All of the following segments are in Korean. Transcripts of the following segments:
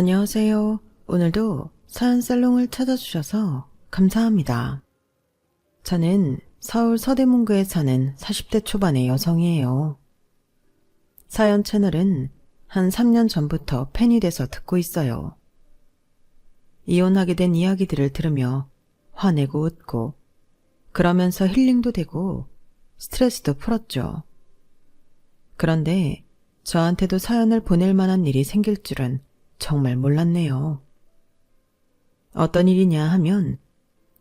안녕하세요. 오늘도 사연 살롱을 찾아주셔서 감사합니다. 저는 서울 서대문구에 사는 40대 초반의 여성이에요. 사연 채널은 한 3년 전부터 팬이 돼서 듣고 있어요. 이혼하게 된 이야기들을 들으며 화내고 웃고 그러면서 힐링도 되고 스트레스도 풀었죠. 그런데 저한테도 사연을 보낼 만한 일이 생길 줄은 정말 몰랐네요. 어떤 일이냐 하면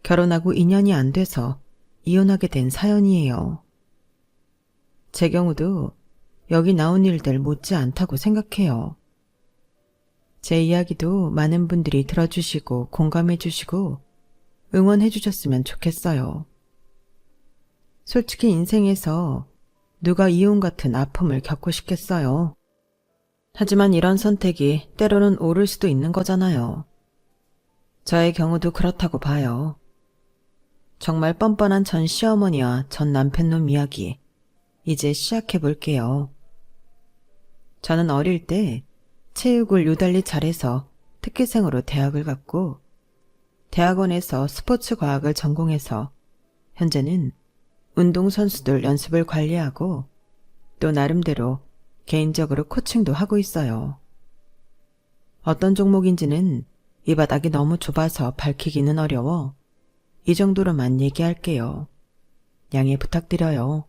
결혼하고 2년이 안 돼서 이혼하게 된 사연이에요. 제 경우도 여기 나온 일들 못지 않다고 생각해요. 제 이야기도 많은 분들이 들어주시고 공감해 주시고 응원해 주셨으면 좋겠어요. 솔직히 인생에서 누가 이혼 같은 아픔을 겪고 싶겠어요. 하지만 이런 선택이 때로는 옳을 수도 있는 거잖아요. 저의 경우도 그렇다고 봐요. 정말 뻔뻔한 전 시어머니와 전 남편놈 이야기, 이제 시작해 볼게요. 저는 어릴 때 체육을 유달리 잘해서 특기생으로 대학을 갔고, 대학원에서 스포츠 과학을 전공해서 현재는 운동선수들 연습을 관리하고 또 나름대로 개인적으로 코칭도 하고 있어요. 어떤 종목인지는 이 바닥이 너무 좁아서 밝히기는 어려워 이 정도로만 얘기할게요. 양해 부탁드려요.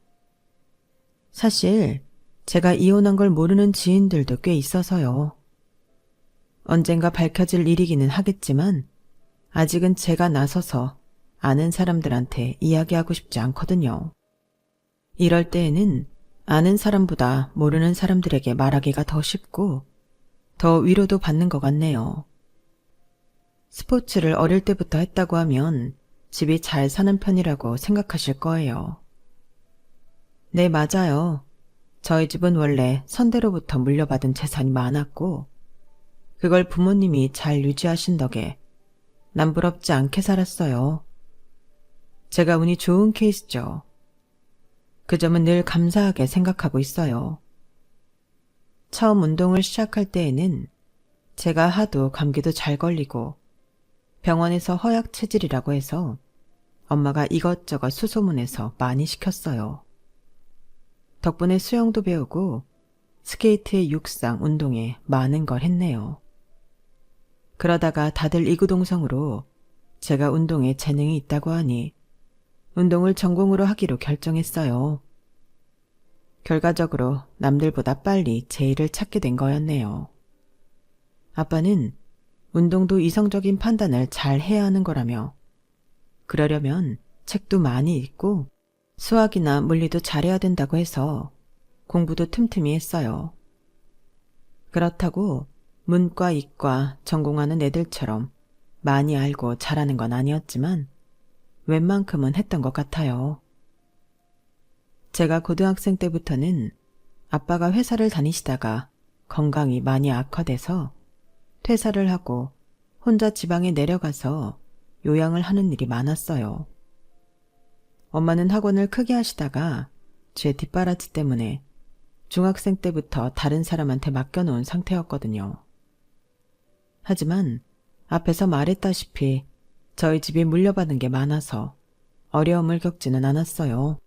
사실 제가 이혼한 걸 모르는 지인들도 꽤 있어서요. 언젠가 밝혀질 일이기는 하겠지만 아직은 제가 나서서 아는 사람들한테 이야기하고 싶지 않거든요. 이럴 때에는 아는 사람보다 모르는 사람들에게 말하기가 더 쉽고 더 위로도 받는 것 같네요. 스포츠를 어릴 때부터 했다고 하면 집이 잘 사는 편이라고 생각하실 거예요. 네, 맞아요. 저희 집은 원래 선대로부터 물려받은 재산이 많았고 그걸 부모님이 잘 유지하신 덕에 남부럽지 않게 살았어요. 제가 운이 좋은 케이스죠. 그 점은 늘 감사하게 생각하고 있어요. 처음 운동을 시작할 때에는 제가 하도 감기도 잘 걸리고 병원에서 허약 체질이라고 해서 엄마가 이것저것 수소문해서 많이 시켰어요. 덕분에 수영도 배우고 스케이트에 육상, 운동에 많은 걸 했네요. 그러다가 다들 이구동성으로 제가 운동에 재능이 있다고 하니 운동을 전공으로 하기로 결정했어요. 결과적으로 남들보다 빨리 제 일을 찾게 된 거였네요. 아빠는 운동도 이성적인 판단을 잘 해야 하는 거라며 그러려면 책도 많이 읽고 수학이나 물리도 잘해야 된다고 해서 공부도 틈틈이 했어요. 그렇다고 문과, 이과 전공하는 애들처럼 많이 알고 잘하는 건 아니었지만 웬만큼은 했던 것 같아요. 제가 고등학생 때부터는 아빠가 회사를 다니시다가 건강이 많이 악화돼서 퇴사를 하고 혼자 지방에 내려가서 요양을 하는 일이 많았어요. 엄마는 학원을 크게 하시다가 제 뒷바라지 때문에 중학생 때부터 다른 사람한테 맡겨놓은 상태였거든요. 하지만 앞에서 말했다시피 저희 집이 물려받은 게 많아서 어려움을 겪지는 않았어요.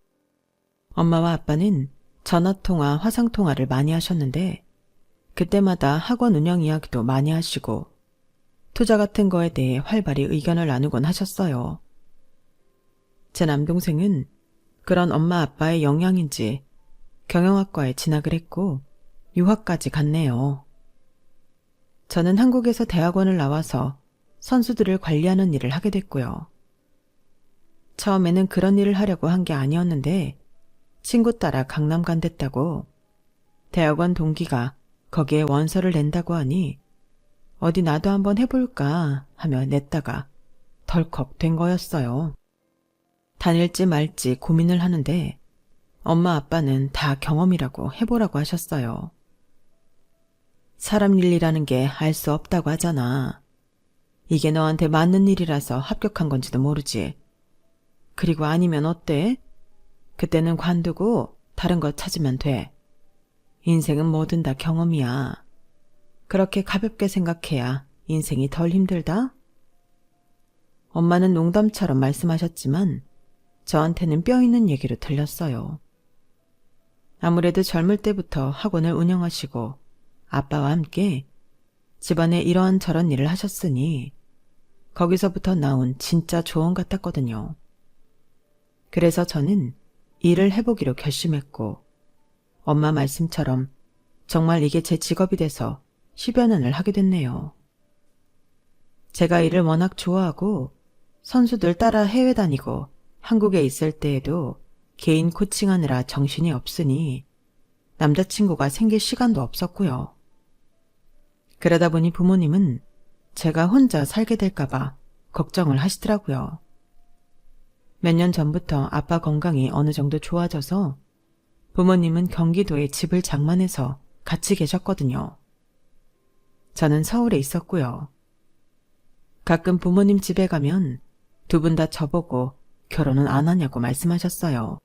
엄마와 아빠는 전화통화, 화상통화를 많이 하셨는데 그때마다 학원 운영 이야기도 많이 하시고 투자 같은 거에 대해 활발히 의견을 나누곤 하셨어요. 제 남동생은 그런 엄마 아빠의 영향인지 경영학과에 진학을 했고 유학까지 갔네요. 저는 한국에서 대학원을 나와서 선수들을 관리하는 일을 하게 됐고요. 처음에는 그런 일을 하려고 한 게 아니었는데 친구 따라 강남 간댔다고 대학원 동기가 거기에 원서를 낸다고 하니 어디 나도 한번 해볼까 하며 냈다가 덜컥 된 거였어요. 다닐지 말지 고민을 하는데 엄마 아빠는 다 경험이라고 해보라고 하셨어요. 사람 일이라는 게 알 수 없다고 하잖아. 이게 너한테 맞는 일이라서 합격한 건지도 모르지. 그리고 아니면 어때? 그때는 관두고 다른 거 찾으면 돼. 인생은 뭐든 다 경험이야. 그렇게 가볍게 생각해야 인생이 덜 힘들다? 엄마는 농담처럼 말씀하셨지만 저한테는 뼈 있는 얘기로 들렸어요. 아무래도 젊을 때부터 학원을 운영하시고 아빠와 함께 집안에 이런저런 일을 하셨으니 거기서부터 나온 진짜 조언 같았거든요. 그래서 저는 일을 해보기로 결심했고 엄마 말씀처럼 정말 이게 제 직업이 돼서 10여 년을 하게 됐네요. 제가 일을 워낙 좋아하고 선수들 따라 해외 다니고 한국에 있을 때에도 개인 코칭하느라 정신이 없으니 남자친구가 생길 시간도 없었고요. 그러다 보니 부모님은 제가 혼자 살게 될까봐 걱정을 하시더라고요. 몇 년 전부터 아빠 건강이 어느 정도 좋아져서 부모님은 경기도에 집을 장만해서 같이 계셨거든요. 저는 서울에 있었고요. 가끔 부모님 집에 가면 두 분 다 저보고 결혼은 안 하냐고 말씀하셨어요.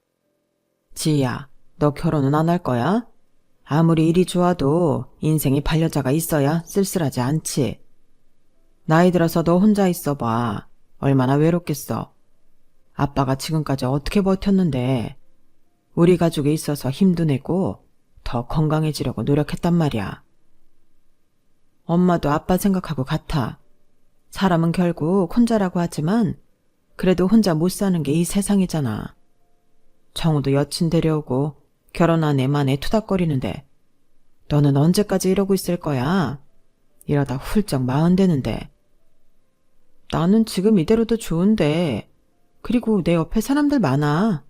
지희야, 너 결혼은 안 할 거야? 아무리 일이 좋아도 인생에 반려자가 있어야 쓸쓸하지 않지. 나이 들어서 너 혼자 있어봐. 얼마나 외롭겠어. 아빠가 지금까지 어떻게 버텼는데 우리 가족에 있어서 힘도 내고 더 건강해지려고 노력했단 말이야. 엄마도 아빠 생각하고 같아. 사람은 결국 혼자라고 하지만 그래도 혼자 못 사는 게 이 세상이잖아. 정우도 여친 데려오고 결혼 안 해 만에 투닥거리는데 너는 언제까지 이러고 있을 거야? 이러다 훌쩍 40 되는데. 나는 지금 이대로도 좋은데 그리고 내 옆에 사람들 많아.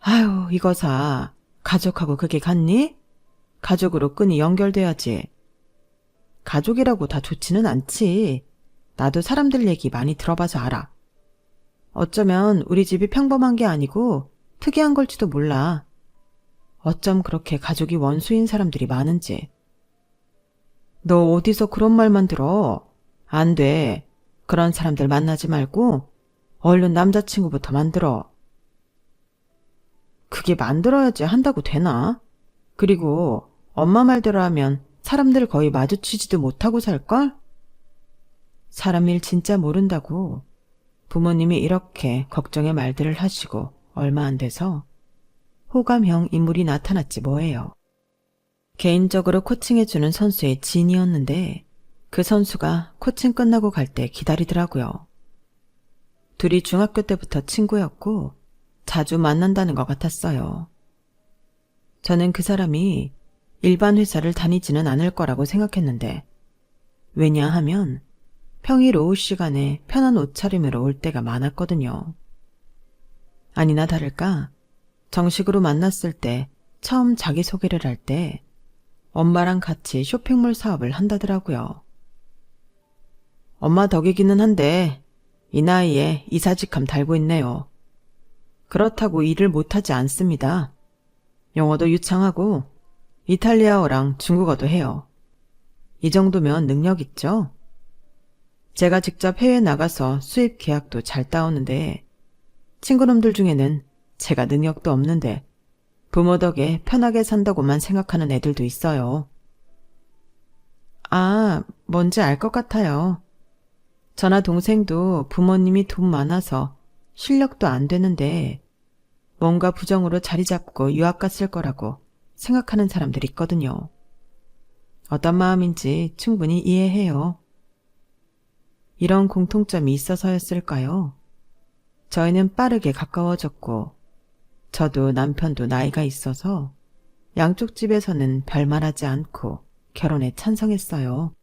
아유, 이거사. 가족하고 그게 같니? 가족으로 끈이 연결돼야지. 가족이라고 다 좋지는 않지. 나도 사람들 얘기 많이 들어봐서 알아. 어쩌면 우리 집이 평범한 게 아니고 특이한 걸지도 몰라. 어쩜 그렇게 가족이 원수인 사람들이 많은지. 너 어디서 그런 말만 들어? 안 돼. 그런 사람들 만나지 말고 얼른 남자친구부터 만들어. 그게 만들어야지 한다고 되나? 그리고 엄마 말대로 하면 사람들 거의 마주치지도 못하고 살걸? 사람 일 진짜 모른다고 부모님이 이렇게 걱정의 말들을 하시고 얼마 안 돼서 호감형 인물이 나타났지 뭐예요. 개인적으로 코칭해주는 선수의 지인이었는데 그 선수가 코칭 끝나고 갈 때 기다리더라고요. 둘이 중학교 때부터 친구였고 자주 만난다는 것 같았어요. 저는 그 사람이 일반 회사를 다니지는 않을 거라고 생각했는데 왜냐하면 평일 오후 시간에 편한 옷차림으로 올 때가 많았거든요. 아니나 다를까 정식으로 만났을 때 처음 자기소개를 할 때 엄마랑 같이 쇼핑몰 사업을 한다더라고요. 엄마 덕이기는 한데 이 나이에 이사직함 달고 있네요. 그렇다고 일을 못하지 않습니다. 영어도 유창하고 이탈리아어랑 중국어도 해요. 이 정도면 능력 있죠? 제가 직접 해외 나가서 수입 계약도 잘 따오는데 친구놈들 중에는 제가 능력도 없는데 부모 덕에 편하게 산다고만 생각하는 애들도 있어요. 아, 뭔지 알 것 같아요. 저나 동생도 부모님이 돈 많아서 실력도 안 되는데 뭔가 부정으로 자리 잡고 유학 갔을 거라고 생각하는 사람들이 있거든요. 어떤 마음인지 충분히 이해해요. 이런 공통점이 있어서였을까요? 저희는 빠르게 가까워졌고 저도 남편도 나이가 있어서 양쪽 집에서는 별말하지 않고 결혼에 찬성했어요.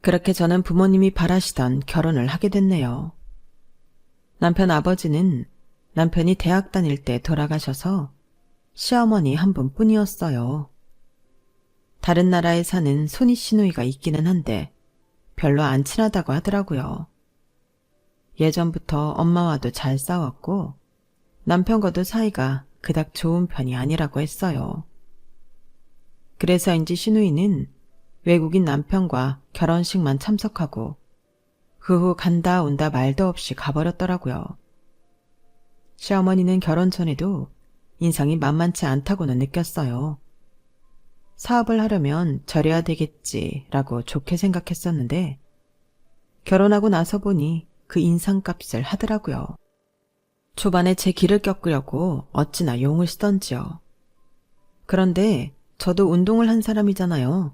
그렇게 저는 부모님이 바라시던 결혼을 하게 됐네요. 남편 아버지는 남편이 대학 다닐 때 돌아가셔서 시어머니 한 분뿐이었어요. 다른 나라에 사는 손이 시누이가 있기는 한데 별로 안 친하다고 하더라고요. 예전부터 엄마와도 잘 싸웠고 남편과도 사이가 그닥 좋은 편이 아니라고 했어요. 그래서인지 시누이는 외국인 남편과 결혼식만 참석하고 그 후 간다 온다 말도 없이 가버렸더라고요. 시어머니는 결혼 전에도 인상이 만만치 않다고는 느꼈어요. 사업을 하려면 저래야 되겠지라고 좋게 생각했었는데 결혼하고 나서 보니 그 인상값을 하더라고요. 초반에 제 길을 꺾으려고 어찌나 용을 쓰던지요. 그런데 저도 운동을 한 사람이잖아요.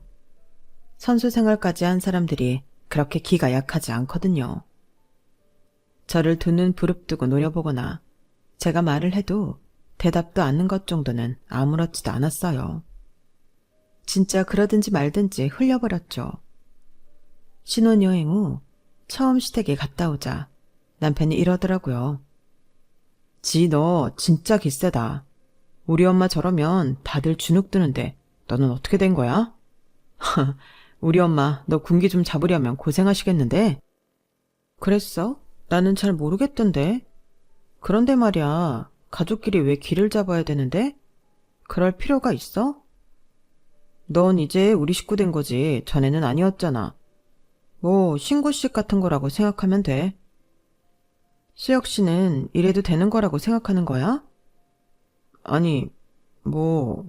선수 생활까지 한 사람들이 그렇게 기가 약하지 않거든요. 저를 두 눈 부릅뜨고 노려보거나 제가 말을 해도 대답도 않는 것 정도는 아무렇지도 않았어요. 진짜 그러든지 말든지 흘려버렸죠. 신혼여행 후 처음 시댁에 갔다 오자 남편이 이러더라고요. 지 너 진짜 기세다. 우리 엄마 저러면 다들 주눅 드는데 너는 어떻게 된 거야? 우리 엄마 너 군기 좀 잡으려면 고생하시겠는데? 그랬어? 나는 잘 모르겠던데. 그런데 말이야, 가족끼리 왜 기를 잡아야 되는데? 그럴 필요가 있어? 넌 이제 우리 식구 된 거지 전에는 아니었잖아. 뭐 신고식 같은 거라고 생각하면 돼. 수혁 씨는 이래도 되는 거라고 생각하는 거야? 아니, 뭐,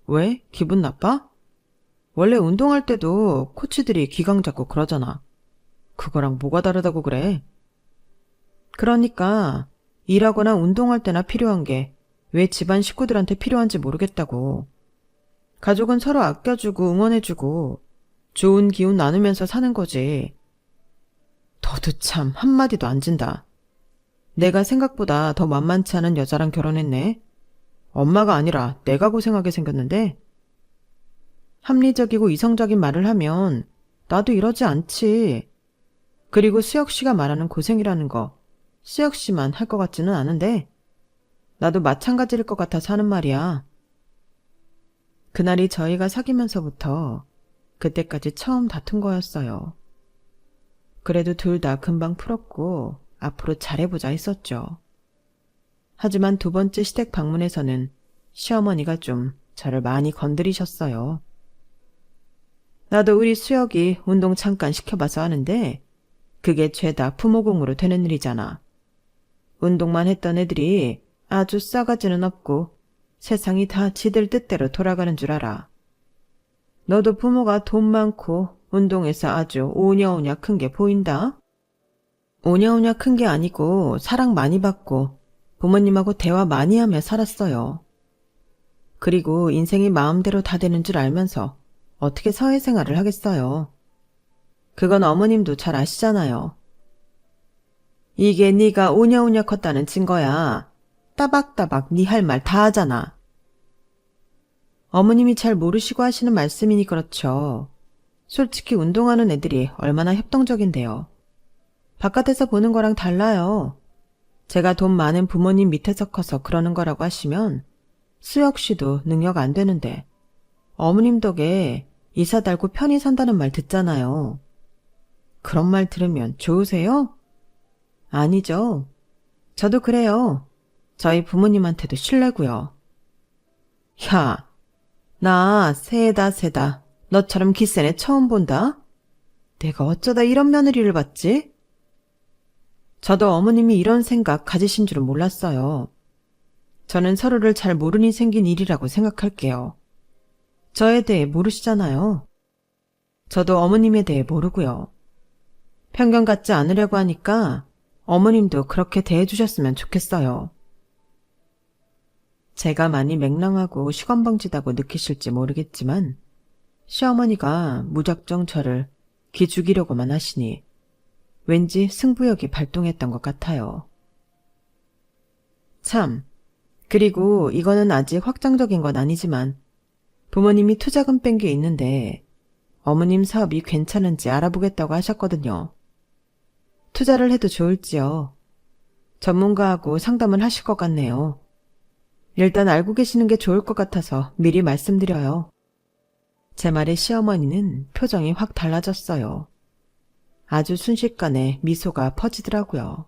왜? 기분 나빠? 원래 운동할 때도 코치들이 기강 잡고 그러잖아. 그거랑 뭐가 다르다고 그래? 그러니까 일하거나 운동할 때나 필요한 게 왜 집안 식구들한테 필요한지 모르겠다고. 가족은 서로 아껴주고 응원해주고 좋은 기운 나누면서 사는 거지. 너도 참 한마디도 안 진다. 내가 생각보다 더 만만치 않은 여자랑 결혼했네. 엄마가 아니라 내가 고생하게 생겼는데. 합리적이고 이성적인 말을 하면 나도 이러지 않지. 그리고 수혁 씨가 말하는 고생이라는 거 수혁 씨만 할 것 같지는 않은데 나도 마찬가지일 것 같아서 하는 말이야. 그날이 저희가 사귀면서부터 그때까지 처음 다툰 거였어요. 그래도 둘 다 금방 풀었고 앞으로 잘해보자 했었죠. 하지만 두 번째 시댁 방문에서는 시어머니가 좀 저를 많이 건드리셨어요. 나도 우리 수혁이 운동 잠깐 시켜봐서 하는데 그게 죄다 부모공으로 되는 일이잖아. 운동만 했던 애들이 아주 싸가지는 없고 세상이 다 지들 뜻대로 돌아가는 줄 알아. 너도 부모가 돈 많고 운동해서 아주 오냐오냐 큰 게 보인다? 오냐오냐 큰 게 아니고 사랑 많이 받고 부모님하고 대화 많이 하며 살았어요. 그리고 인생이 마음대로 다 되는 줄 알면서 어떻게 사회생활을 하겠어요. 그건 어머님도 잘 아시잖아요. 이게 네가 오냐오냐 컸다는 증거야. 따박따박 네 할 말 다 하잖아. 어머님이 잘 모르시고 하시는 말씀이니 그렇죠. 솔직히 운동하는 애들이 얼마나 협동적인데요. 바깥에서 보는 거랑 달라요. 제가 돈 많은 부모님 밑에서 커서 그러는 거라고 하시면 수혁 씨도 능력 안 되는데 어머님 덕에 이사 달고 편히 산다는 말 듣잖아요. 그런 말 들으면 좋으세요? 아니죠. 저도 그래요. 저희 부모님한테도 실례고요. 야, 나 세다. 너처럼 기센 애 처음 본다? 내가 어쩌다 이런 며느리를 받지? 저도 어머님이 이런 생각 가지신 줄은 몰랐어요. 저는 서로를 잘 모르니 생긴 일이라고 생각할게요. 저에 대해 모르시잖아요. 저도 어머님에 대해 모르고요. 편견 갖지 않으려고 하니까 어머님도 그렇게 대해주셨으면 좋겠어요. 제가 많이 맹랑하고 시건방지다고 느끼실지 모르겠지만 시어머니가 무작정 저를 기죽이려고만 하시니 왠지 승부욕이 발동했던 것 같아요. 참, 그리고 이거는 아직 확정적인 건 아니지만 부모님이 투자금 뺀 게 있는데 어머님 사업이 괜찮은지 알아보겠다고 하셨거든요. 투자를 해도 좋을지요. 전문가하고 상담을 하실 것 같네요. 일단 알고 계시는 게 좋을 것 같아서 미리 말씀드려요. 제 말에 시어머니는 표정이 확 달라졌어요. 아주 순식간에 미소가 퍼지더라고요.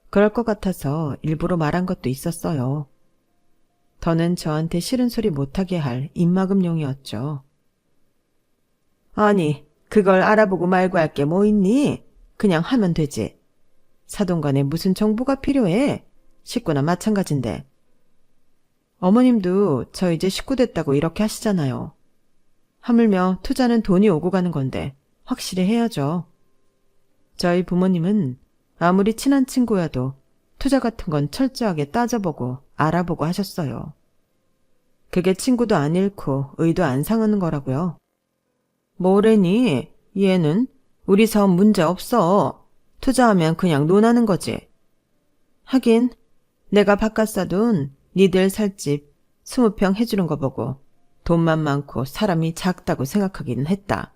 그럴 것 같아서 일부러 말한 것도 있었어요. 더는 저한테 싫은 소리 못하게 할 입막음용이었죠. 아니, 그걸 알아보고 말고 할 게 뭐 있니? 그냥 하면 되지. 사돈간에 무슨 정보가 필요해? 식구나 마찬가지인데. 어머님도 저 이제 식구 됐다고 이렇게 하시잖아요. 하물며 투자는 돈이 오고 가는 건데 확실히 해야죠. 저희 부모님은 아무리 친한 친구여도 투자 같은 건 철저하게 따져보고 알아보고 하셨어요. 그게 친구도 안 잃고 의도 안 상하는 거라고요. 뭐래니? 얘는 우리 사업 문제 없어. 투자하면 그냥 논하는 거지. 하긴 내가 바깥 사돈 니들 살 집 20평 해주는 거 보고 돈만 많고 사람이 작다고 생각하기는 했다.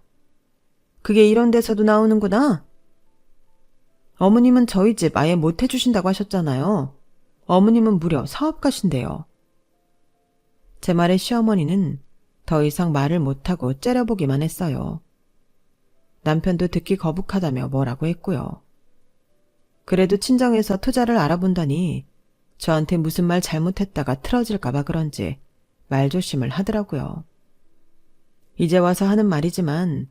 그게 이런 데서도 나오는구나. 어머님은 저희 집 아예 못 해주신다고 하셨잖아요. 어머님은 무려 사업가신데요. 제 말에 시어머니는 더 이상 말을 못하고 째려보기만 했어요. 남편도 듣기 거북하다며 뭐라고 했고요. 그래도 친정에서 투자를 알아본다니 저한테 무슨 말 잘못했다가 틀어질까봐 그런지 말조심을 하더라고요. 이제 와서 하는 말이지만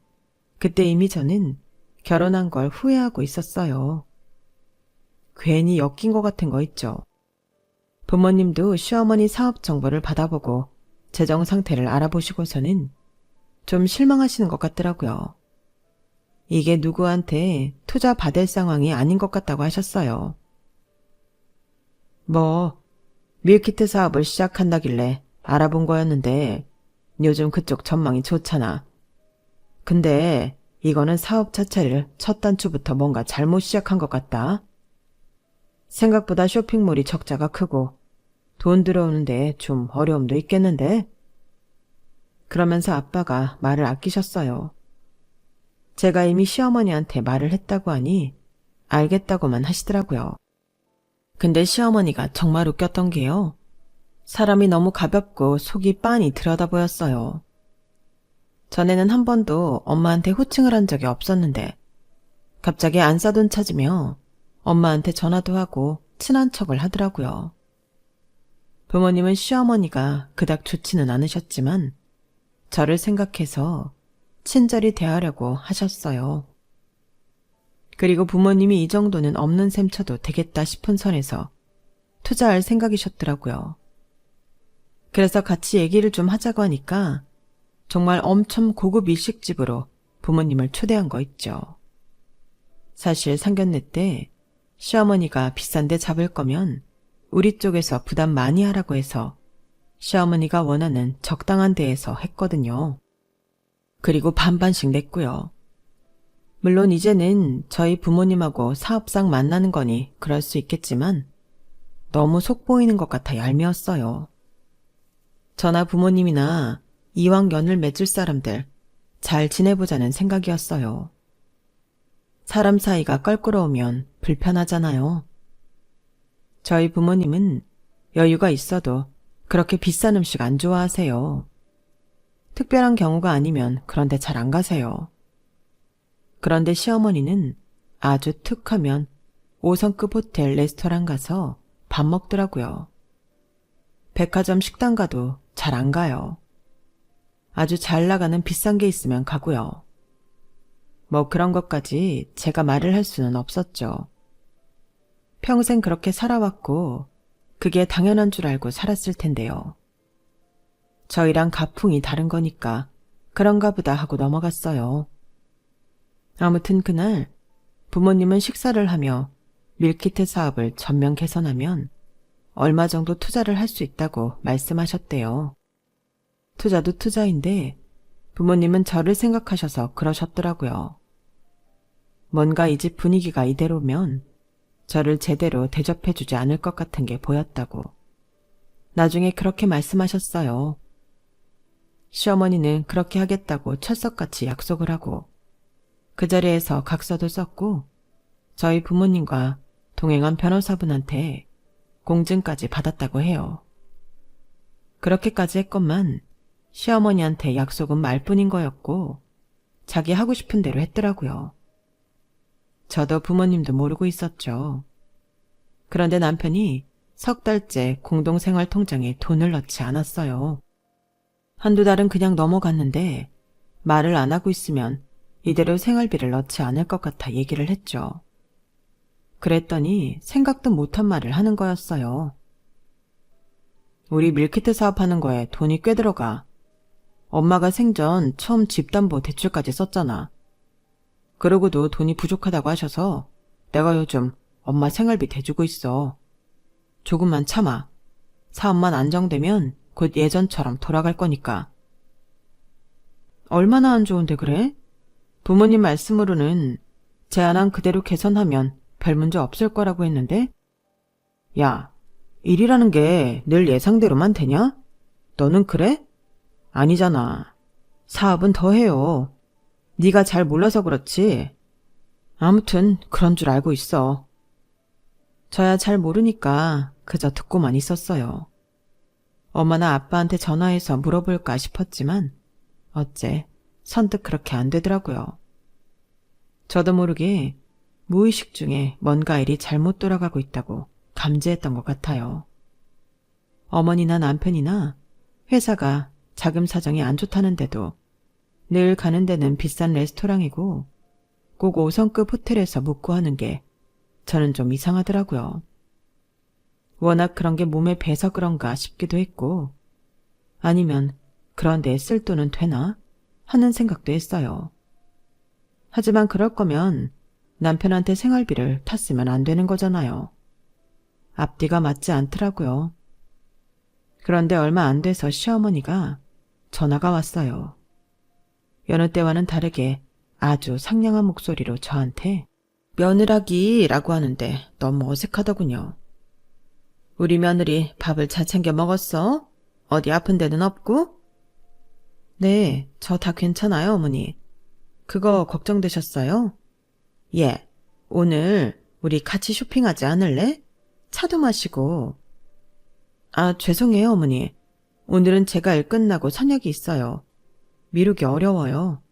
그때 이미 저는 결혼한 걸 후회하고 있었어요. 괜히 엮인 것 같은 거 있죠. 부모님도 시어머니 사업 정보를 받아보고 재정 상태를 알아보시고서는 좀 실망하시는 것 같더라고요. 이게 누구한테 투자 받을 상황이 아닌 것 같다고 하셨어요. 뭐 밀키트 사업을 시작한다길래 알아본 거였는데 요즘 그쪽 전망이 좋잖아. 근데 이거는 사업 자체를 첫 단추부터 뭔가 잘못 시작한 것 같다. 생각보다 쇼핑몰이 적자가 크고 돈 들어오는데 좀 어려움도 있겠는데? 그러면서 아빠가 말을 아끼셨어요. 제가 이미 시어머니한테 말을 했다고 하니 알겠다고만 하시더라고요. 근데 시어머니가 정말 웃겼던 게요. 사람이 너무 가볍고 속이 빤히 들여다 보였어요. 전에는 한 번도 엄마한테 호칭을 한 적이 없었는데 갑자기 안싸돈 찾으며 엄마한테 전화도 하고 친한 척을 하더라고요. 부모님은 시어머니가 그닥 좋지는 않으셨지만 저를 생각해서 친절히 대하려고 하셨어요. 그리고 부모님이 이 정도는 없는 셈 쳐도 되겠다 싶은 선에서 투자할 생각이셨더라고요. 그래서 같이 얘기를 좀 하자고 하니까 정말 엄청 고급 일식집으로 부모님을 초대한 거 있죠. 사실 상견례 때 시어머니가 비싼 데 잡을 거면 우리 쪽에서 부담 많이 하라고 해서 시어머니가 원하는 적당한 데에서 했거든요. 그리고 반반씩 냈고요. 물론 이제는 저희 부모님하고 사업상 만나는 거니 그럴 수 있겠지만 너무 속 보이는 것 같아 얄미웠어요. 저나 부모님이나 이왕 연을 맺을 사람들 잘 지내보자는 생각이었어요. 사람 사이가 껄끄러우면 불편하잖아요. 저희 부모님은 여유가 있어도 그렇게 비싼 음식 안 좋아하세요. 특별한 경우가 아니면 그런데 잘 안 가세요. 그런데 시어머니는 아주 툭 하면 5성급 호텔 레스토랑 가서 밥 먹더라고요. 백화점 식당 가도 잘 안 가요. 아주 잘 나가는 비싼 게 있으면 가고요. 뭐 그런 것까지 제가 말을 할 수는 없었죠. 평생 그렇게 살아왔고 그게 당연한 줄 알고 살았을 텐데요. 저희랑 가풍이 다른 거니까 그런가 보다 하고 넘어갔어요. 아무튼 그날 부모님은 식사를 하며 밀키트 사업을 전면 개선하면 얼마 정도 투자를 할 수 있다고 말씀하셨대요. 투자도 투자인데 부모님은 저를 생각하셔서 그러셨더라고요. 뭔가 이 집 분위기가 이대로면 저를 제대로 대접해주지 않을 것 같은 게 보였다고. 나중에 그렇게 말씀하셨어요. 시어머니는 그렇게 하겠다고 철석같이 약속을 하고 그 자리에서 각서도 썼고 저희 부모님과 동행한 변호사분한테 공증까지 받았다고 해요. 그렇게까지 했건만 시어머니한테 약속은 말뿐인 거였고 자기 하고 싶은 대로 했더라고요. 저도 부모님도 모르고 있었죠. 그런데 남편이 석 달째 공동생활 통장에 돈을 넣지 않았어요. 한두 달은 그냥 넘어갔는데 말을 안 하고 있으면 이대로 생활비를 넣지 않을 것 같아 얘기를 했죠. 그랬더니 생각도 못한 말을 하는 거였어요. 우리 밀키트 사업하는 거에 돈이 꽤 들어가. 엄마가 생전 처음 집담보 대출까지 썼잖아. 그러고도 돈이 부족하다고 하셔서 내가 요즘 엄마 생활비 대주고 있어. 조금만 참아. 사업만 안정되면 곧 예전처럼 돌아갈 거니까. 얼마나 안 좋은데 그래? 부모님 말씀으로는 제안한 그대로 개선하면 별 문제 없을 거라고 했는데? 야, 일이라는 게 늘 예상대로만 되냐? 너는 그래? 아니잖아. 사업은 더 해요. 네가 잘 몰라서 그렇지. 아무튼 그런 줄 알고 있어. 저야 잘 모르니까 그저 듣고만 있었어요. 엄마나 아빠한테 전화해서 물어볼까 싶었지만 어째 선뜻 그렇게 안 되더라고요. 저도 모르게 무의식 중에 뭔가 일이 잘못 돌아가고 있다고 감지했던 것 같아요. 어머니나 남편이나 회사가 자금 사정이 안 좋다는데도 늘 가는 데는 비싼 레스토랑이고 꼭 5성급 호텔에서 묵고 하는 게 저는 좀 이상하더라고요. 워낙 그런 게 몸에 배서 그런가 싶기도 했고 아니면 그런 데에 쓸 돈은 되나 하는 생각도 했어요. 하지만 그럴 거면 남편한테 생활비를 탔으면 안 되는 거잖아요. 앞뒤가 맞지 않더라고요. 그런데 얼마 안 돼서 시어머니가 전화가 왔어요. 여느 때와는 다르게 아주 상냥한 목소리로 저한테 며느라기라고 하는데 너무 어색하더군요. 우리 며느리 밥을 잘 챙겨 먹었어? 어디 아픈 데는 없고? 네, 저 다 괜찮아요, 어머니. 그거 걱정되셨어요? 예, 오늘 우리 같이 쇼핑하지 않을래? 차도 마시고. 아, 죄송해요, 어머니. 오늘은 제가 일 끝나고 선약이 있어요. 미루기 어려워요.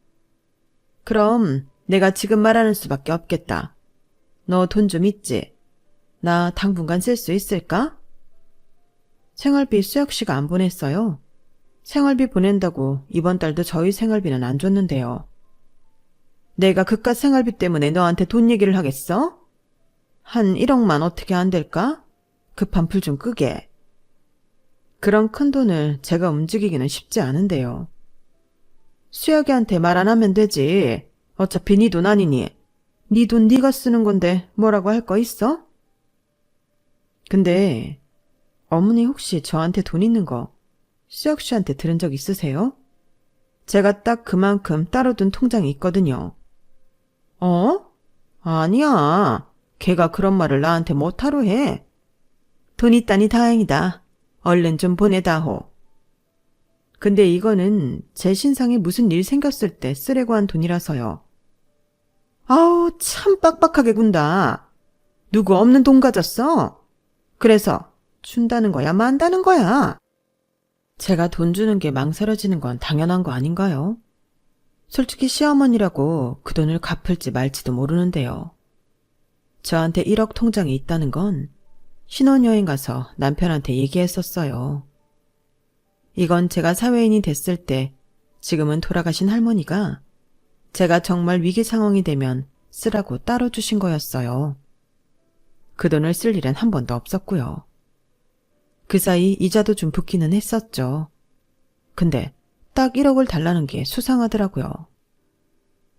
그럼 내가 지금 말하는 수밖에 없겠다. 너 돈 좀 있지? 나 당분간 쓸 수 있을까? 생활비 수혁 씨가 안 보냈어요. 생활비 보낸다고 이번 달도 저희 생활비는 안 줬는데요. 내가 그깟 생활비 때문에 너한테 돈 얘기를 하겠어? 한 1억만 어떻게 안 될까? 급한 불 좀 끄게. 그런 큰 돈을 제가 움직이기는 쉽지 않은데요. 수혁이한테 말 안 하면 되지. 어차피 네 돈 아니니. 네 돈 네가 쓰는 건데 뭐라고 할 거 있어? 근데 어머니 혹시 저한테 돈 있는 거 수혁 씨한테 들은 적 있으세요? 제가 딱 그만큼 따로 둔 통장이 있거든요. 어? 아니야. 걔가 그런 말을 나한테 못하러 해. 돈 있다니 다행이다. 얼른 좀 보내다호. 근데 이거는 제 신상에 무슨 일 생겼을 때 쓰려고 한 돈이라서요. 아우, 참 빡빡하게 군다. 누구 없는 돈 가졌어? 그래서 준다는 거야, 만다는 거야? 제가 돈 주는 게 망설여지는 건 당연한 거 아닌가요? 솔직히 시어머니라고 그 돈을 갚을지 말지도 모르는데요. 저한테 1억 통장이 있다는 건 신혼여행 가서 남편한테 얘기했었어요. 이건 제가 사회인이 됐을 때 지금은 돌아가신 할머니가 제가 정말 위기 상황이 되면 쓰라고 따로 주신 거였어요. 그 돈을 쓸 일은 한 번도 없었고요. 그 사이 이자도 좀 붙기는 했었죠. 근데 딱 1억을 달라는 게 수상하더라고요.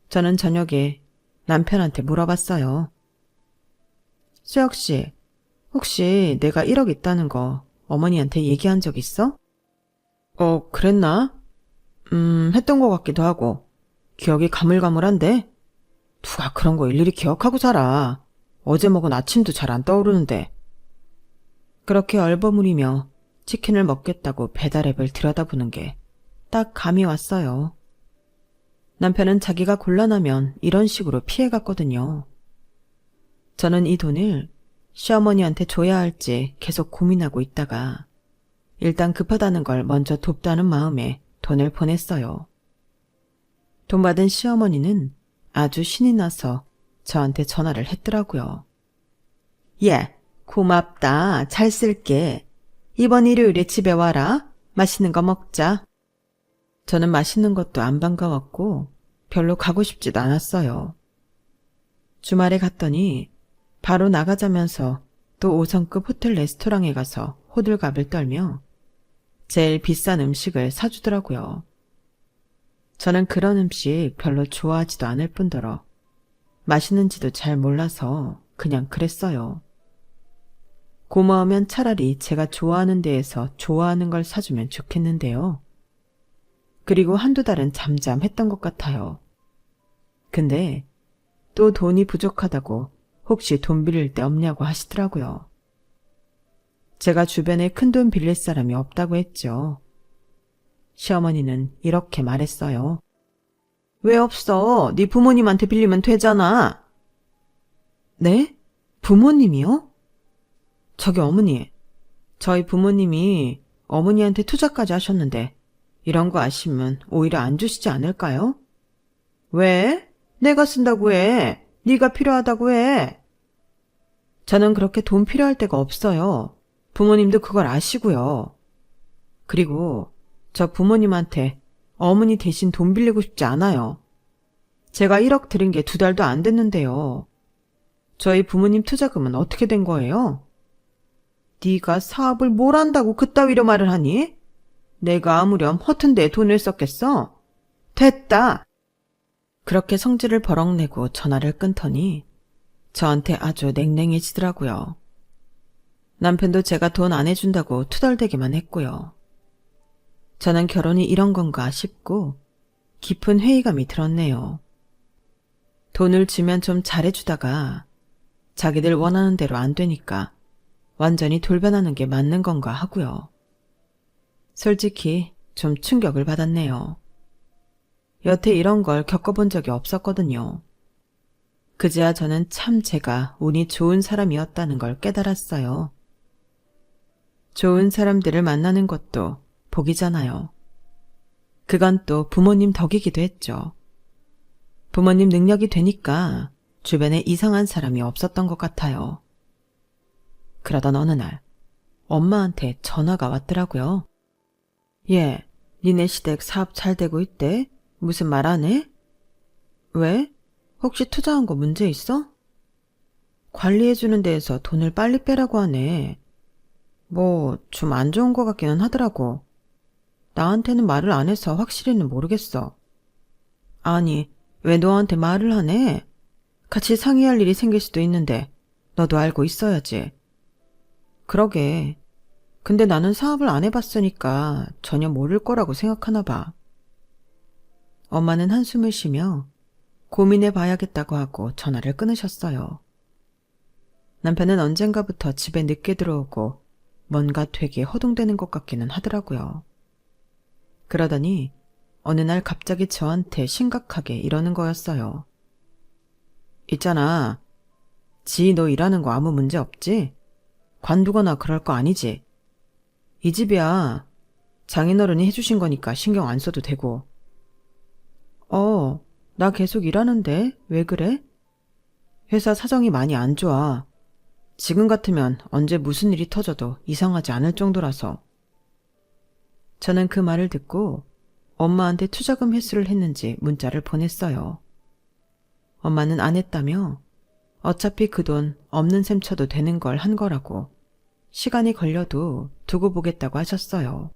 저는 저녁에 남편한테 물어봤어요. 수혁 씨, 혹시 내가 1억 있다는 거 어머니한테 얘기한 적 있어? 그랬나? 했던 것 같기도 하고. 기억이 가물가물한데? 누가 그런 거 일일이 기억하고 살아. 어제 먹은 아침도 잘 안 떠오르는데. 그렇게 얼버무리며 치킨을 먹겠다고 배달앱을 들여다보는 게 딱 감이 왔어요. 남편은 자기가 곤란하면 이런 식으로 피해갔거든요. 저는 이 돈을 시어머니한테 줘야 할지 계속 고민하고 있다가 일단 급하다는 걸 먼저 돕다는 마음에 돈을 보냈어요. 돈 받은 시어머니는 아주 신이 나서 저한테 전화를 했더라고요. 예, 고맙다. 잘 쓸게. 이번 일요일에 집에 와라. 맛있는 거 먹자. 저는 맛있는 것도 안 반가웠고 별로 가고 싶지도 않았어요. 주말에 갔더니 바로 나가자면서 또 5성급 호텔 레스토랑에 가서 호들갑을 떨며 제일 비싼 음식을 사주더라고요. 저는 그런 음식 별로 좋아하지도 않을 뿐더러 맛있는지도 잘 몰라서 그냥 그랬어요. 고마우면 차라리 제가 좋아하는 데에서 좋아하는 걸 사주면 좋겠는데요. 그리고 한두 달은 잠잠했던 것 같아요. 근데 또 돈이 부족하다고 혹시 돈 빌릴 데 없냐고 하시더라고요. 제가 주변에 큰돈 빌릴 사람이 없다고 했죠. 시어머니는 이렇게 말했어요. 왜 없어? 네 부모님한테 빌리면 되잖아. 네? 부모님이요? 저기 어머니, 저희 부모님이 어머니한테 투자까지 하셨는데 이런 거 아시면 오히려 안 주시지 않을까요? 왜? 내가 쓴다고 해. 네가 필요하다고 해. 저는 그렇게 돈 필요할 데가 없어요. 부모님도 그걸 아시고요. 그리고 저 부모님한테 어머니 대신 돈 빌리고 싶지 않아요. 제가 1억 들인 게 2달도 안 됐는데요. 저희 부모님 투자금은 어떻게 된 거예요? 네가 사업을 뭘 한다고 그따위로 말을 하니? 내가 아무렴 허튼 데에 돈을 썼겠어? 됐다. 그렇게 성질을 버럭 내고 전화를 끊더니 저한테 아주 냉랭해지더라고요. 남편도 제가 돈 안 해준다고 투덜대기만 했고요. 저는 결혼이 이런 건가 싶고 깊은 회의감이 들었네요. 돈을 주면 좀 잘해주다가 자기들 원하는 대로 안 되니까 완전히 돌변하는 게 맞는 건가 하고요. 솔직히 좀 충격을 받았네요. 여태 이런 걸 겪어본 적이 없었거든요. 그제야 저는 참 제가 운이 좋은 사람이었다는 걸 깨달았어요. 좋은 사람들을 만나는 것도 복이잖아요. 그건 또 부모님 덕이기도 했죠. 부모님 능력이 되니까 주변에 이상한 사람이 없었던 것 같아요. 그러던 어느 날 엄마한테 전화가 왔더라고요. 얘, 니네 시댁 사업 잘 되고 있대? 무슨 말 안 해? 왜? 혹시 투자한 거 문제 있어? 관리해주는 데에서 돈을 빨리 빼라고 하네. 뭐 좀 안 좋은 거 같기는 하더라고. 나한테는 말을 안 해서 확실히는 모르겠어. 아니, 왜 너한테 말을 하네? 같이 상의할 일이 생길 수도 있는데 너도 알고 있어야지. 그러게. 근데 나는 사업을 안 해봤으니까 전혀 모를 거라고 생각하나 봐. 엄마는 한숨을 쉬며 고민해봐야겠다고 하고 전화를 끊으셨어요. 남편은 언젠가부터 집에 늦게 들어오고 뭔가 되게 허둥대는 것 같기는 하더라고요. 그러더니 어느 날 갑자기 저한테 심각하게 이러는 거였어요. 있잖아. 지 너 일하는 거 아무 문제 없지? 관두거나 그럴 거 아니지? 이 집이야. 장인어른이 해주신 거니까 신경 안 써도 되고. 나 계속 일하는데 왜 그래? 회사 사정이 많이 안 좋아. 지금 같으면 언제 무슨 일이 터져도 이상하지 않을 정도라서. 저는 그 말을 듣고 엄마한테 투자금 회수를 했는지 문자를 보냈어요. 엄마는 안 했다며 어차피 그 돈 없는 셈 쳐도 되는 걸 한 거라고 시간이 걸려도 두고 보겠다고 하셨어요.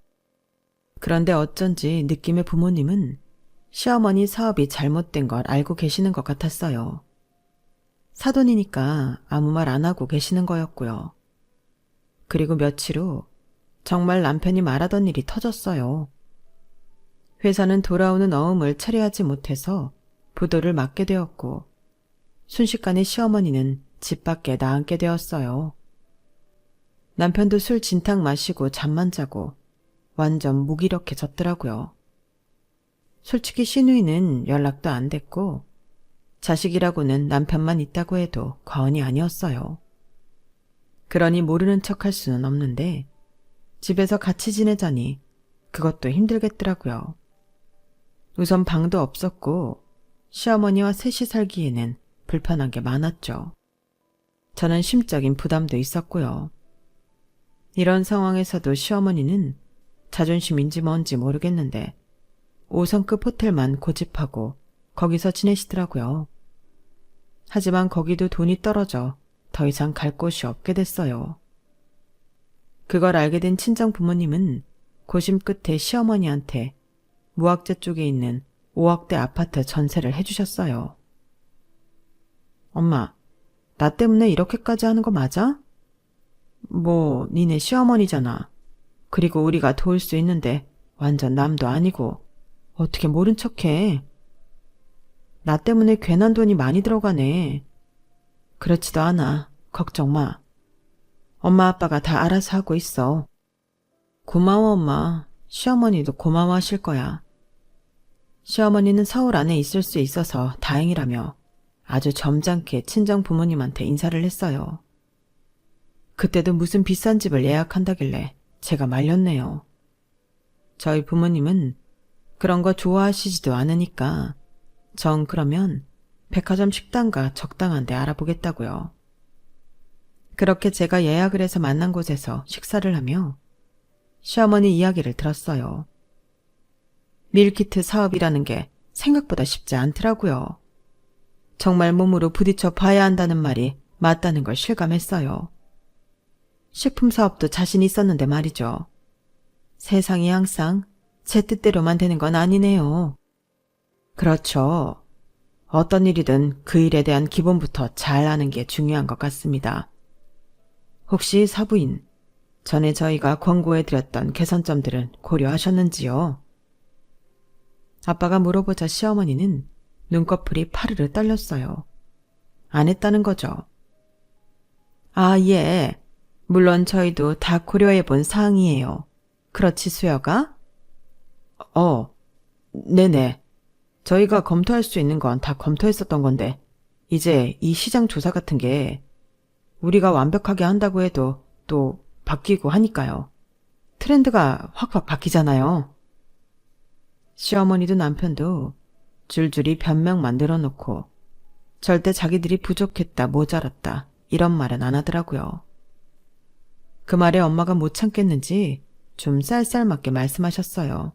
그런데 어쩐지 느낌의 부모님은 시어머니 사업이 잘못된 걸 알고 계시는 것 같았어요. 사돈이니까 아무 말 안 하고 계시는 거였고요. 그리고 며칠 후 정말 남편이 말하던 일이 터졌어요. 회사는 돌아오는 어음을 처리하지 못해서 부도를 맞게 되었고 순식간에 시어머니는 집 밖에 나앉게 되었어요. 남편도 술 진탕 마시고 잠만 자고 완전 무기력해졌더라고요. 솔직히 시누이는 연락도 안 됐고 자식이라고는 남편만 있다고 해도 과언이 아니었어요. 그러니 모르는 척할 수는 없는데 집에서 같이 지내자니 그것도 힘들겠더라고요. 우선 방도 없었고 시어머니와 셋이 살기에는 불편한 게 많았죠. 저는 심적인 부담도 있었고요. 이런 상황에서도 시어머니는 자존심인지 뭔지 모르겠는데 5성급 호텔만 고집하고 거기서 지내시더라고요. 하지만 거기도 돈이 떨어져 더 이상 갈 곳이 없게 됐어요. 그걸 알게 된 친정 부모님은 고심 끝에 시어머니한테 무학재 쪽에 있는 5억대 아파트 전세를 해주셨어요. 엄마, 나 때문에 이렇게까지 하는 거 맞아? 뭐 니네 시어머니잖아. 그리고 우리가 도울 수 있는데 완전 남도 아니고 어떻게 모른 척해. 나 때문에 괜한 돈이 많이 들어가네. 그렇지도 않아. 걱정 마. 엄마 아빠가 다 알아서 하고 있어. 고마워 엄마. 시어머니도 고마워하실 거야. 시어머니는 서울 안에 있을 수 있어서 다행이라며 아주 점잖게 친정 부모님한테 인사를 했어요. 그때도 무슨 비싼 집을 예약한다길래 제가 말렸네요. 저희 부모님은 그런 거 좋아하시지도 않으니까 정 그러면 백화점 식당가 적당한 데 알아보겠다고요. 그렇게 제가 예약을 해서 만난 곳에서 식사를 하며 시어머니 이야기를 들었어요. 밀키트 사업이라는 게 생각보다 쉽지 않더라고요. 정말 몸으로 부딪혀 봐야 한다는 말이 맞다는 걸 실감했어요. 식품 사업도 자신 있었는데 말이죠. 세상이 항상 제 뜻대로만 되는 건 아니네요. 그렇죠. 어떤 일이든 그 일에 대한 기본부터 잘 아는 게 중요한 것 같습니다. 혹시 사부인, 전에 저희가 권고해드렸던 개선점들은 고려하셨는지요? 아빠가 물어보자 시어머니는 눈꺼풀이 파르르 떨렸어요. 안 했다는 거죠. 아, 예. 물론 저희도 다 고려해본 사항이에요. 그렇지, 수여가? 네네. 저희가 검토할 수 있는 건 다 검토했었던 건데 이제 이 시장 조사 같은 게 우리가 완벽하게 한다고 해도 또 바뀌고 하니까요. 트렌드가 확확 바뀌잖아요. 시어머니도 남편도 줄줄이 변명 만들어 놓고 절대 자기들이 부족했다, 모자랐다 이런 말은 안 하더라고요. 그 말에 엄마가 못 참겠는지 좀 쌀쌀맞게 말씀하셨어요.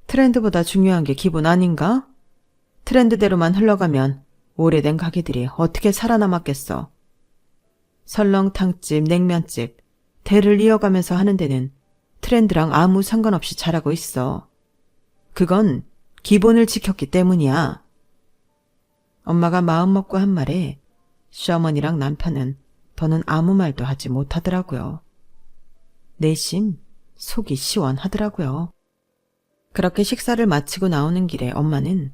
트렌드보다 중요한 게 기본 아닌가? 트렌드대로만 흘러가면 오래된 가게들이 어떻게 살아남았겠어. 설렁탕집, 냉면집, 대를 이어가면서 하는 데는 트렌드랑 아무 상관없이 잘하고 있어. 그건 기본을 지켰기 때문이야. 엄마가 마음먹고 한 말에 시어머니랑 남편은 더는 아무 말도 하지 못하더라고요. 내심 속이 시원하더라고요. 그렇게 식사를 마치고 나오는 길에 엄마는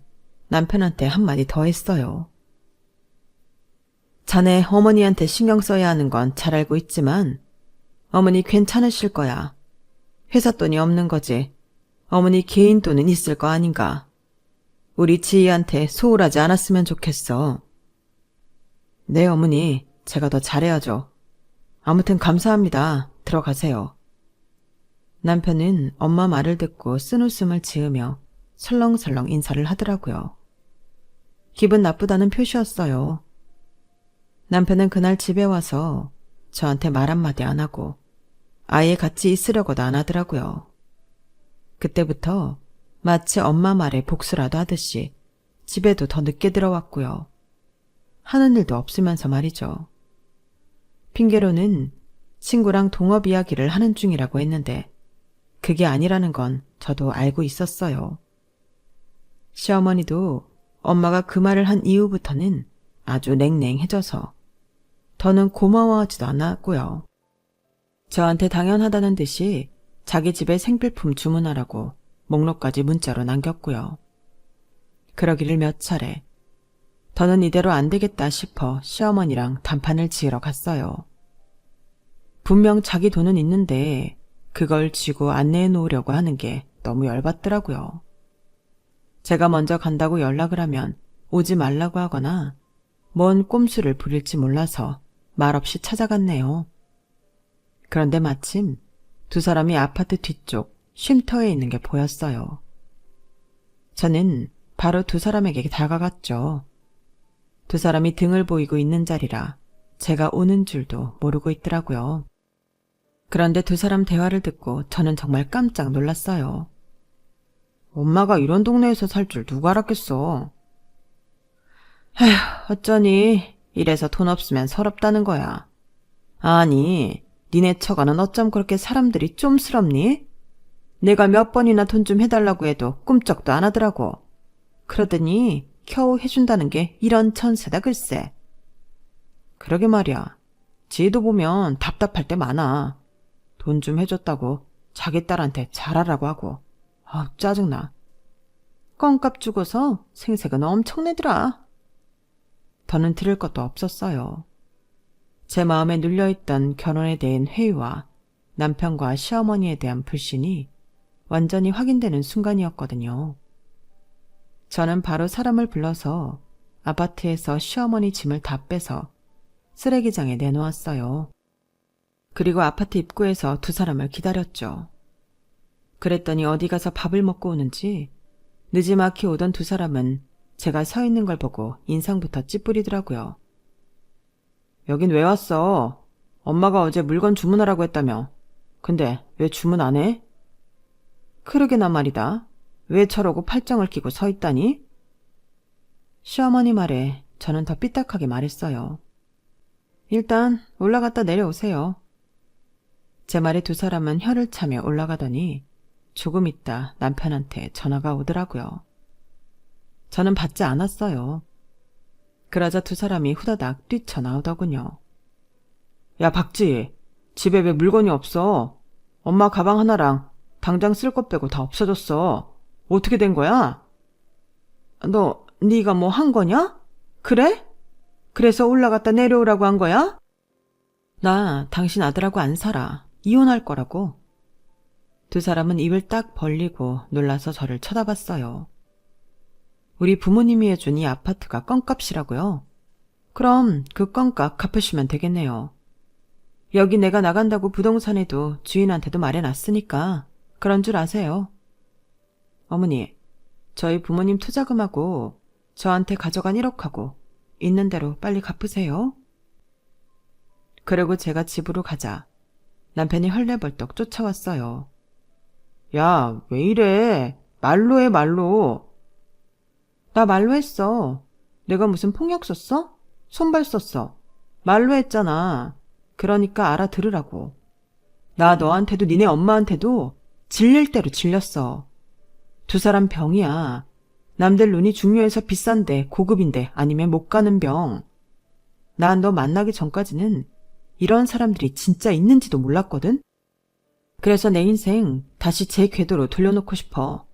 남편한테 한마디 더 했어요. 자네 어머니한테 신경 써야 하는 건 잘 알고 있지만 어머니 괜찮으실 거야. 회사 돈이 없는 거지. 어머니 개인 돈은 있을 거 아닌가. 우리 지희한테 소홀하지 않았으면 좋겠어. 네 어머니, 제가 더 잘해야죠. 아무튼 감사합니다. 들어가세요. 남편은 엄마 말을 듣고 쓴웃음을 지으며 설렁설렁 인사를 하더라고요. 기분 나쁘다는 표시였어요. 남편은 그날 집에 와서 저한테 말 한마디 안 하고 아예 같이 있으려고도 안 하더라고요. 그때부터 마치 엄마 말에 복수라도 하듯이 집에도 더 늦게 들어왔고요. 하는 일도 없으면서 말이죠. 핑계로는 친구랑 동업 이야기를 하는 중이라고 했는데 그게 아니라는 건 저도 알고 있었어요. 시어머니도 엄마가 그 말을 한 이후부터는 아주 냉랭해져서 더는 고마워하지도 않았고요. 저한테 당연하다는 듯이 자기 집에 생필품 주문하라고 목록까지 문자로 남겼고요. 그러기를 몇 차례. 더는 이대로 안 되겠다 싶어 시어머니랑 단판을 지으러 갔어요. 분명 자기 돈은 있는데 그걸 쥐고 안내해 놓으려고 하는 게 너무 열받더라고요. 제가 먼저 간다고 연락을 하면 오지 말라고 하거나 뭔 꼼수를 부릴지 몰라서 말없이 찾아갔네요. 그런데 마침 두 사람이 아파트 뒤쪽 쉼터에 있는 게 보였어요. 저는 바로 두 사람에게 다가갔죠. 두 사람이 등을 보이고 있는 자리라 제가 오는 줄도 모르고 있더라고요. 그런데 두 사람 대화를 듣고 저는 정말 깜짝 놀랐어요. 엄마가 이런 동네에서 살 줄 누가 알았겠어. 에휴, 어쩌니 이래서 돈 없으면 서럽다는 거야. 아니, 니네 처가는 어쩜 그렇게 사람들이 쫌스럽니? 내가 몇 번이나 돈 좀 해달라고 해도 꿈쩍도 안 하더라고. 그러더니 겨우 해준다는 게 이런 천세다 글쎄. 그러게 말이야. 지도 보면 답답할 때 많아. 돈 좀 해줬다고 자기 딸한테 잘하라고 하고. 짜증나. 껌값 주고서 생색은 엄청 내더라. 더는 들을 것도 없었어요. 제 마음에 눌려있던 결혼에 대한 회의와 남편과 시어머니에 대한 불신이 완전히 확인되는 순간이었거든요. 저는 바로 사람을 불러서 아파트에서 시어머니 짐을 다 빼서 쓰레기장에 내놓았어요. 그리고 아파트 입구에서 두 사람을 기다렸죠. 그랬더니 어디 가서 밥을 먹고 오는지 느지막이 오던 두 사람은 제가 서 있는 걸 보고 인상부터 찌푸리더라고요. 여긴 왜 왔어? 엄마가 어제 물건 주문하라고 했다며. 근데 왜 주문 안 해? 그러게나 말이다. 왜 저러고 팔짱을 끼고 서 있다니? 시어머니 말에 저는 더 삐딱하게 말했어요. 일단 올라갔다 내려오세요. 제 말에 두 사람은 혀를 차며 올라가더니 조금 있다 남편한테 전화가 오더라고요. 저는 받지 않았어요. 그러자 두 사람이 후다닥 뛰쳐나오더군요. 야 박지, 집에 왜 물건이 없어? 엄마 가방 하나랑 당장 쓸 것 빼고 다 없어졌어. 어떻게 된 거야? 네가 뭐 한 거냐? 그래? 그래서 올라갔다 내려오라고 한 거야? 나 당신 아들하고 안 살아. 이혼할 거라고. 두 사람은 입을 딱 벌리고 놀라서 저를 쳐다봤어요. 우리 부모님이 해준 이 아파트가 껌값이라고요? 그럼 그 껌값 갚으시면 되겠네요. 여기 내가 나간다고 부동산에도 주인한테도 말해놨으니까 그런 줄 아세요. 어머니, 저희 부모님 투자금하고 저한테 가져간 1억하고 있는 대로 빨리 갚으세요. 그리고 제가 집으로 가자 남편이 헐레벌떡 쫓아왔어요. 야, 왜 이래? 말로 해, 말로. 나 말로 했어. 내가 무슨 폭력 썼어? 손발 썼어. 말로 했잖아. 그러니까 알아들으라고. 나 너한테도 니네 엄마한테도 질릴 대로 질렸어. 두 사람 병이야. 남들 눈이 중요해서 비싼데 고급인데 아니면 못 가는 병. 난 너 만나기 전까지는 이런 사람들이 진짜 있는지도 몰랐거든? 그래서 내 인생 다시 제 궤도로 돌려놓고 싶어.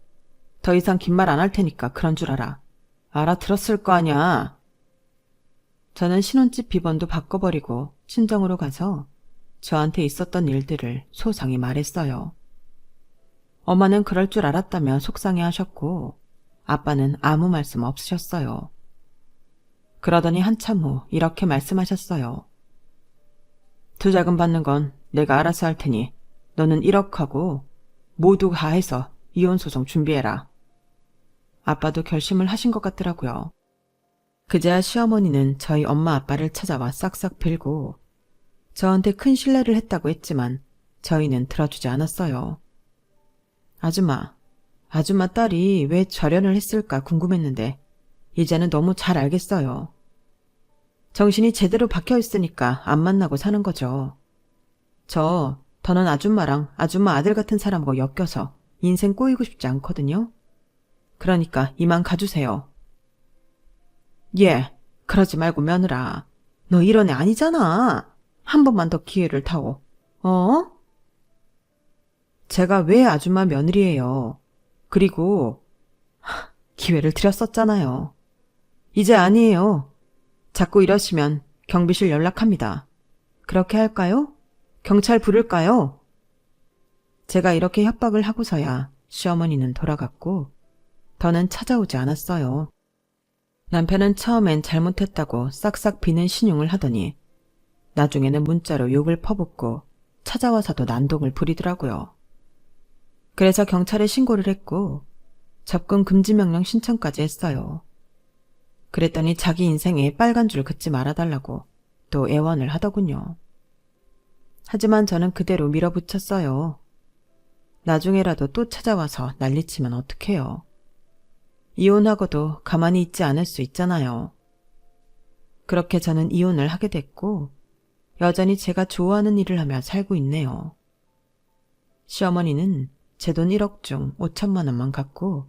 더 이상 긴 말 안 할 테니까 그런 줄 알아. 알아들었을 거 아냐. 저는 신혼집 비번도 바꿔버리고 친정으로 가서 저한테 있었던 일들을 소상히 말했어요. 엄마는 그럴 줄 알았다며 속상해 하셨고 아빠는 아무 말씀 없으셨어요. 그러더니 한참 후 이렇게 말씀하셨어요. 투자금 받는 건 내가 알아서 할 테니 너는 1억하고 모두 다 해서 이혼소송 준비해라. 아빠도 결심을 하신 것 같더라고요. 그제야 시어머니는 저희 엄마 아빠를 찾아와 싹싹 빌고 저한테 큰 신뢰를 했다고 했지만 저희는 들어주지 않았어요. 아줌마 딸이 왜 절연을 했을까 궁금했는데 이제는 너무 잘 알겠어요. 정신이 제대로 박혀있으니까 안 만나고 사는 거죠. 더는 아줌마랑 아줌마 아들 같은 사람하고 엮여서 인생 꼬이고 싶지 않거든요. 그러니까 이만 가주세요. 예, 그러지 말고 며느라. 너 이런 애 아니잖아. 한 번만 더 기회를 타오. 제가 왜 아줌마 며느리예요. 그리고 기회를 드렸었잖아요. 이제 아니에요. 자꾸 이러시면 경비실 연락합니다. 그렇게 할까요? 경찰 부를까요? 제가 이렇게 협박을 하고서야 시어머니는 돌아갔고 더는 찾아오지 않았어요. 남편은 처음엔 잘못했다고 싹싹 비는 신용을 하더니 나중에는 문자로 욕을 퍼붓고 찾아와서도 난동을 부리더라고요. 그래서 경찰에 신고를 했고 접근 금지 명령 신청까지 했어요. 그랬더니 자기 인생에 빨간 줄 긋지 말아달라고 또 애원을 하더군요. 하지만 저는 그대로 밀어붙였어요. 나중에라도 또 찾아와서 난리치면 어떡해요. 이혼하고도 가만히 있지 않을 수 있잖아요. 그렇게 저는 이혼을 하게 됐고 여전히 제가 좋아하는 일을 하며 살고 있네요. 시어머니는 제 돈 1억 중 5천만 원만 갖고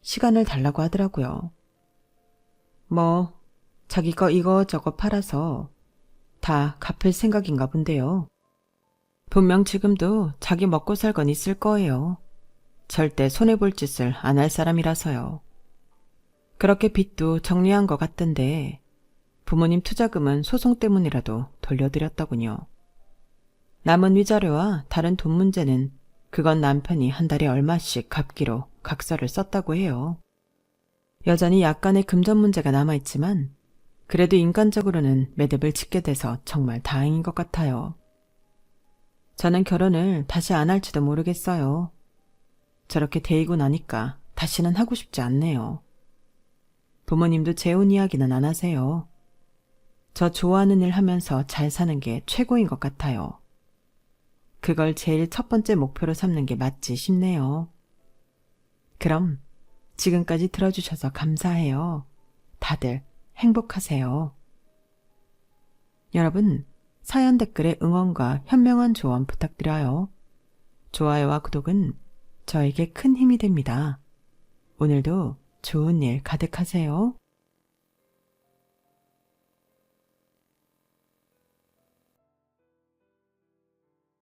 시간을 달라고 하더라고요. 뭐 자기 거 이거저거 팔아서 다 갚을 생각인가 본데요. 분명 지금도 자기 먹고 살 건 있을 거예요. 절대 손해볼 짓을 안 할 사람이라서요. 그렇게 빚도 정리한 것 같던데 부모님 투자금은 소송 때문이라도 돌려드렸더군요. 남은 위자료와 다른 돈 문제는 그건 남편이 한 달에 얼마씩 갚기로 각서를 썼다고 해요. 여전히 약간의 금전 문제가 남아있지만 그래도 인간적으로는 매듭을 짓게 돼서 정말 다행인 것 같아요. 저는 결혼을 다시 안 할지도 모르겠어요. 저렇게 데이고 나니까 다시는 하고 싶지 않네요. 부모님도 재혼 이야기는 안 하세요. 저 좋아하는 일 하면서 잘 사는 게 최고인 것 같아요. 그걸 제일 첫 번째 목표로 삼는 게 맞지 싶네요. 그럼 지금까지 들어주셔서 감사해요. 다들 행복하세요. 여러분, 사연 댓글에 응원과 현명한 조언 부탁드려요. 좋아요와 구독은 저에게 큰 힘이 됩니다. 오늘도 좋은 일 가득하세요.